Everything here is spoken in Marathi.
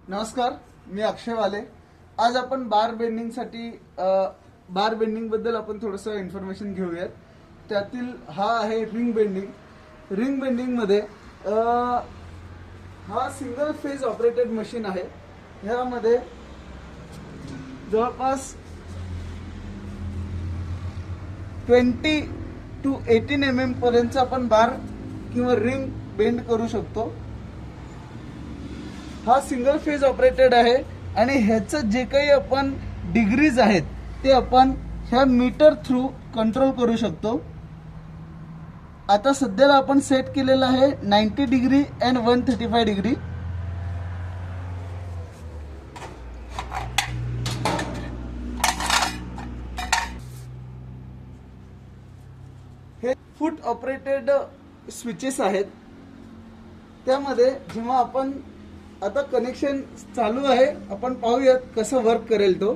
नमस्कार, मी अक्षय वाले. आज आपण बार बेंडिंगसाठी बार बेंडिंग बद्दल आपण थोडंसं इन्फॉर्मेशन घेऊयात. त्यातील हा आहे रिंग बेंडिंग. रिंग बेंडिंग मध्ये हा सिंगल फेज ऑपरेटेड मशीन आहे. ह्यामध्ये जवळपास 20 to 18 mm पर्यंत आपण बार किंवा रिंग बेंड करू शकतो. हा सिंगल फेज ऑपरेटेड आहे आणि ह्याचं जे काही आपण डिग्रीज आहेत ते आपण ह्या मीटर थ्रू कंट्रोल करू शकतो. आता सध्याला आपण सेट केलेला आहे 90 डिग्री अँड 135 डिग्री. हे फूट ऑपरेटेड स्विचेस आहेत. त्यामध्ये जेव्हा आपण आता कनेक्शन चालू आहे, आपण पाहूयात कसं वर्क करेल तो.